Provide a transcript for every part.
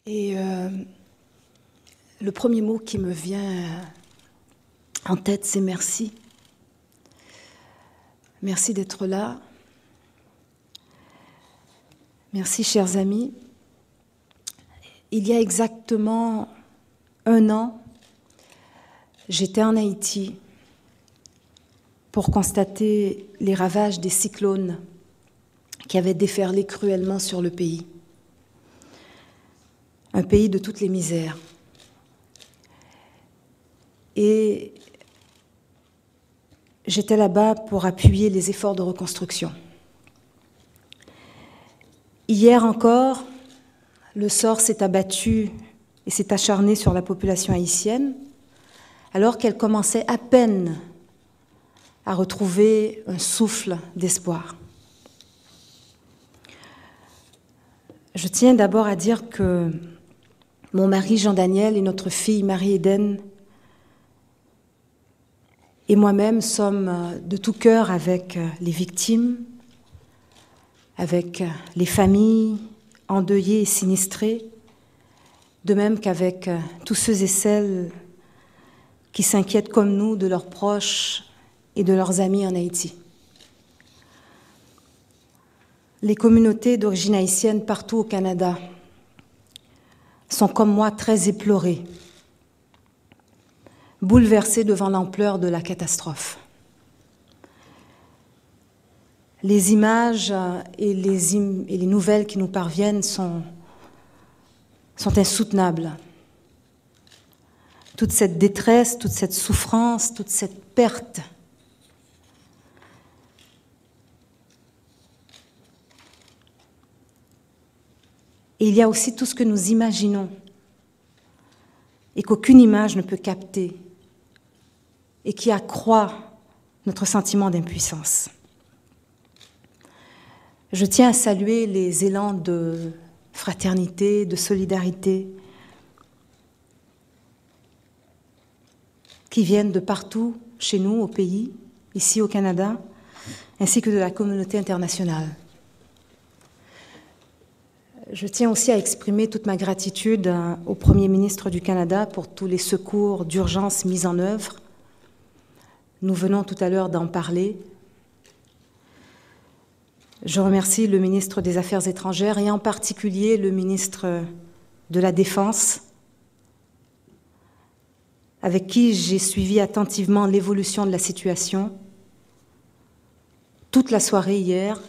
Et le premier mot qui me vient en tête, c'est merci. Merci d'être là. Merci, chers amis. Il y a exactement 1 an, j'étais en Haïti pour constater les ravages des cyclones qui avaient déferlé cruellement sur le pays. Un pays de toutes les misères. Et j'étais là-bas pour appuyer les efforts de reconstruction. Hier encore, le sort s'est abattu et s'est acharné sur la population haïtienne, alors qu'elle commençait à peine à retrouver un souffle d'espoir. Je tiens d'abord à dire que mon mari Jean-Daniel et notre fille Marie-Éden et moi-même sommes de tout cœur avec les victimes, avec les familles endeuillées et sinistrées, de même qu'avec tous ceux et celles qui s'inquiètent comme nous de leurs proches et de leurs amis en Haïti. Les communautés d'origine haïtienne partout au Canada sont comme moi très éplorées, bouleversées devant l'ampleur de la catastrophe. Les images et les nouvelles qui nous parviennent sont insoutenables. Toute cette détresse, toute cette souffrance, toute cette perte. Et il y a aussi tout ce que nous imaginons et qu'aucune image ne peut capter et qui accroît notre sentiment d'impuissance. Je tiens à saluer les élans de fraternité, de solidarité qui viennent de partout chez nous, au pays, ici au Canada, ainsi que de la communauté internationale. Je tiens aussi à exprimer toute ma gratitude au Premier ministre du Canada pour tous les secours d'urgence mis en œuvre. Nous venons tout à l'heure d'en parler. Je remercie le ministre des Affaires étrangères et en particulier le ministre de la Défense, avec qui j'ai suivi attentivement l'évolution de la situation toute la soirée hier,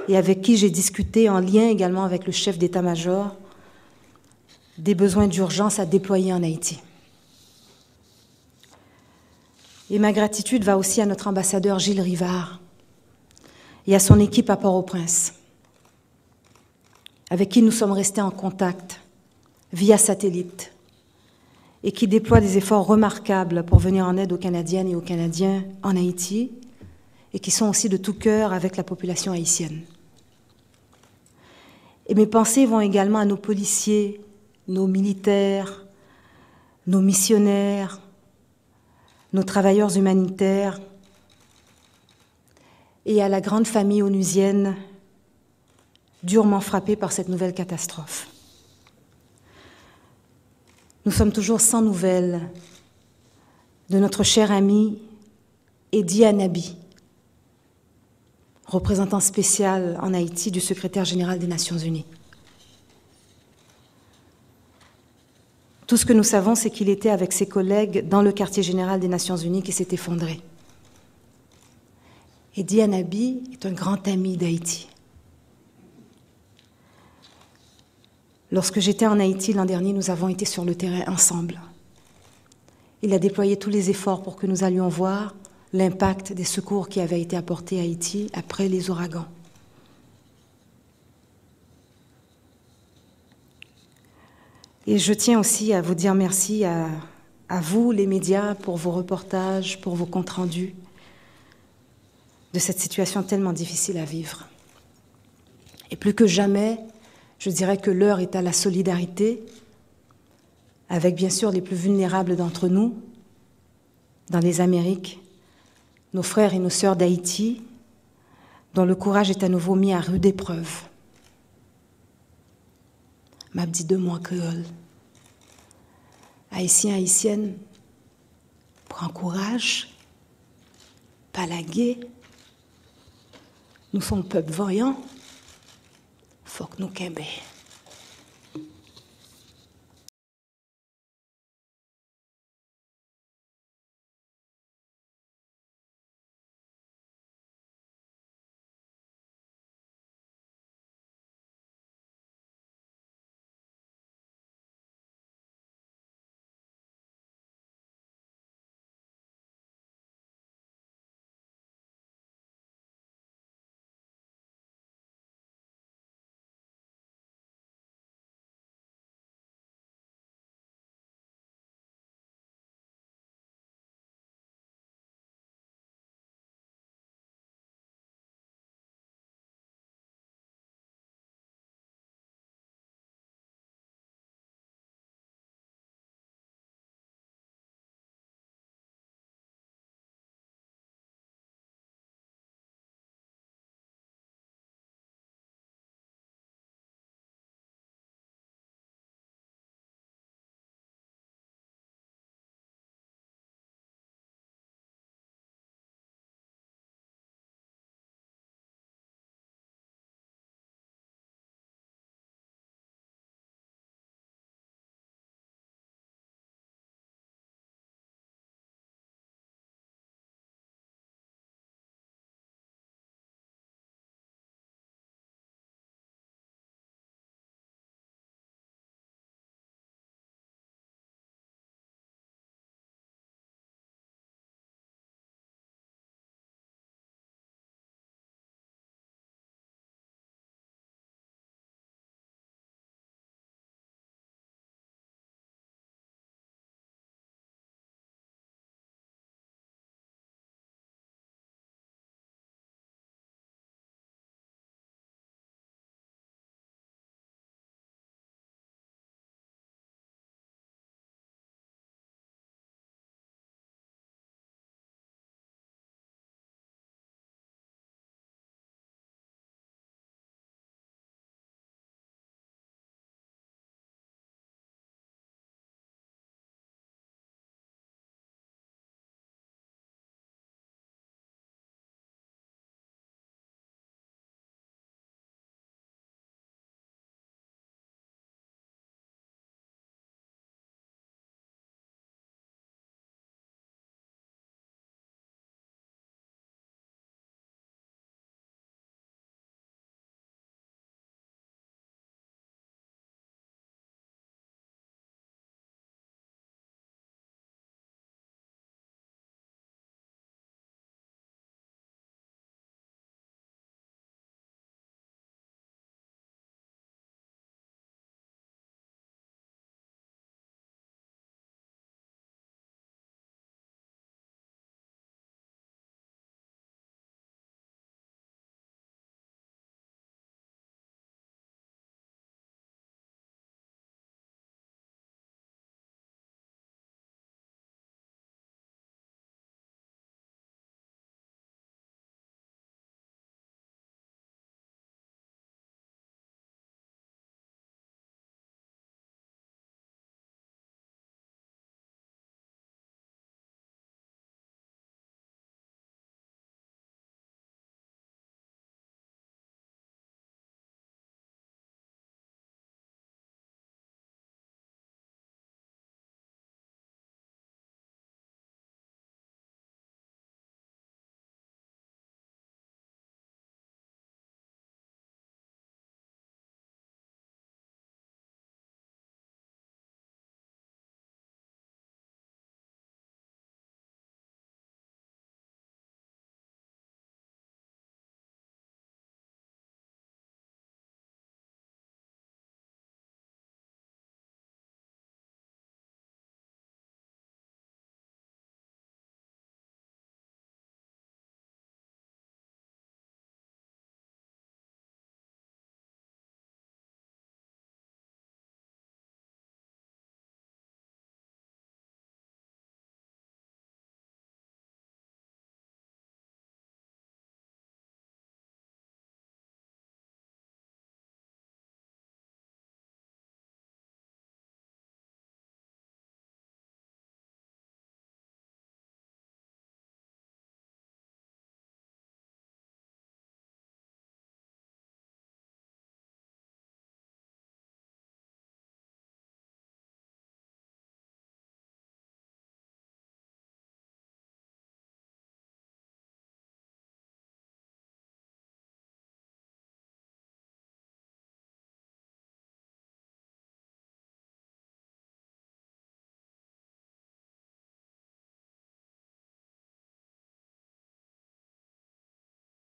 et avec qui j'ai discuté en lien également avec le chef d'état-major des besoins d'urgence à déployer en Haïti. Et ma gratitude va aussi à notre ambassadeur Gilles Rivard et à son équipe à Port-au-Prince, avec qui nous sommes restés en contact via satellite et qui déploient des efforts remarquables pour venir en aide aux Canadiennes et aux Canadiens en Haïti, et qui sont aussi de tout cœur avec la population haïtienne. Et mes pensées vont également à nos policiers, nos militaires, nos missionnaires, nos travailleurs humanitaires et à la grande famille onusienne durement frappée par cette nouvelle catastrophe. Nous sommes toujours sans nouvelles de notre cher ami Edi Anabi, représentant spécial en Haïti du secrétaire général des Nations Unies. Tout ce que nous savons, c'est qu'il était avec ses collègues dans le quartier général des Nations Unies qui s'est effondré. Edi Anabi est un grand ami d'Haïti. Lorsque j'étais en Haïti l'an dernier, nous avons été sur le terrain ensemble. Il a déployé tous les efforts pour que nous allions voir l'impact des secours qui avaient été apportés à Haïti après les ouragans. Et je tiens aussi à vous dire merci à vous, les médias, pour vos reportages, pour vos comptes rendus de cette situation tellement difficile à vivre. Et plus que jamais, je dirais que l'heure est à la solidarité, avec bien sûr les plus vulnérables d'entre nous, dans les Amériques, nos frères et nos sœurs d'Haïti, dont le courage est à nouveau mis à rude épreuve. m'a dit 2 mots en créole. Haïtiens, haïtiennes, prends courage, pas la guerre. Nous sommes peuple voyant, faut que nous kembe.